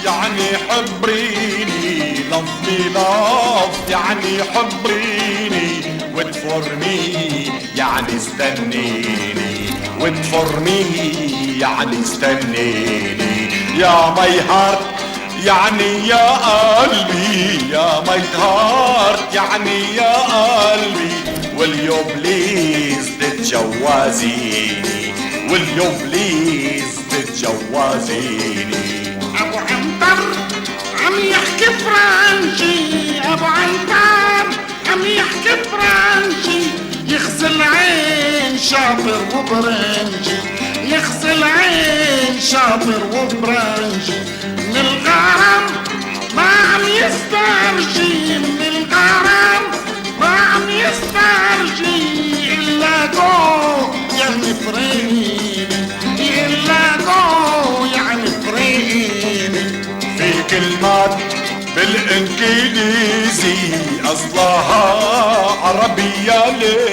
يعني حبريني، love me love يعني حبريني، wait for me يعني استنيني، wait for me يعني استنيني. يا my heart يعني يا قلبي، يا my heart يعني يا قلبي، will you please تتجوزيني، will you please تتجوزيني. ابو عنتر عم يحكي فرنشي، ابو عنتر عم يحكي فرنشي، يغسل عين شاطر وبرنجي، يغسل عين شاطر وبرنجي، من الغرام ما عم يسترجي، من الغرام ما عم يسترجي، الا جو يعني فريني، الا جو يعني فريني. في كلمات بالانجليزي اصلها عربية ليه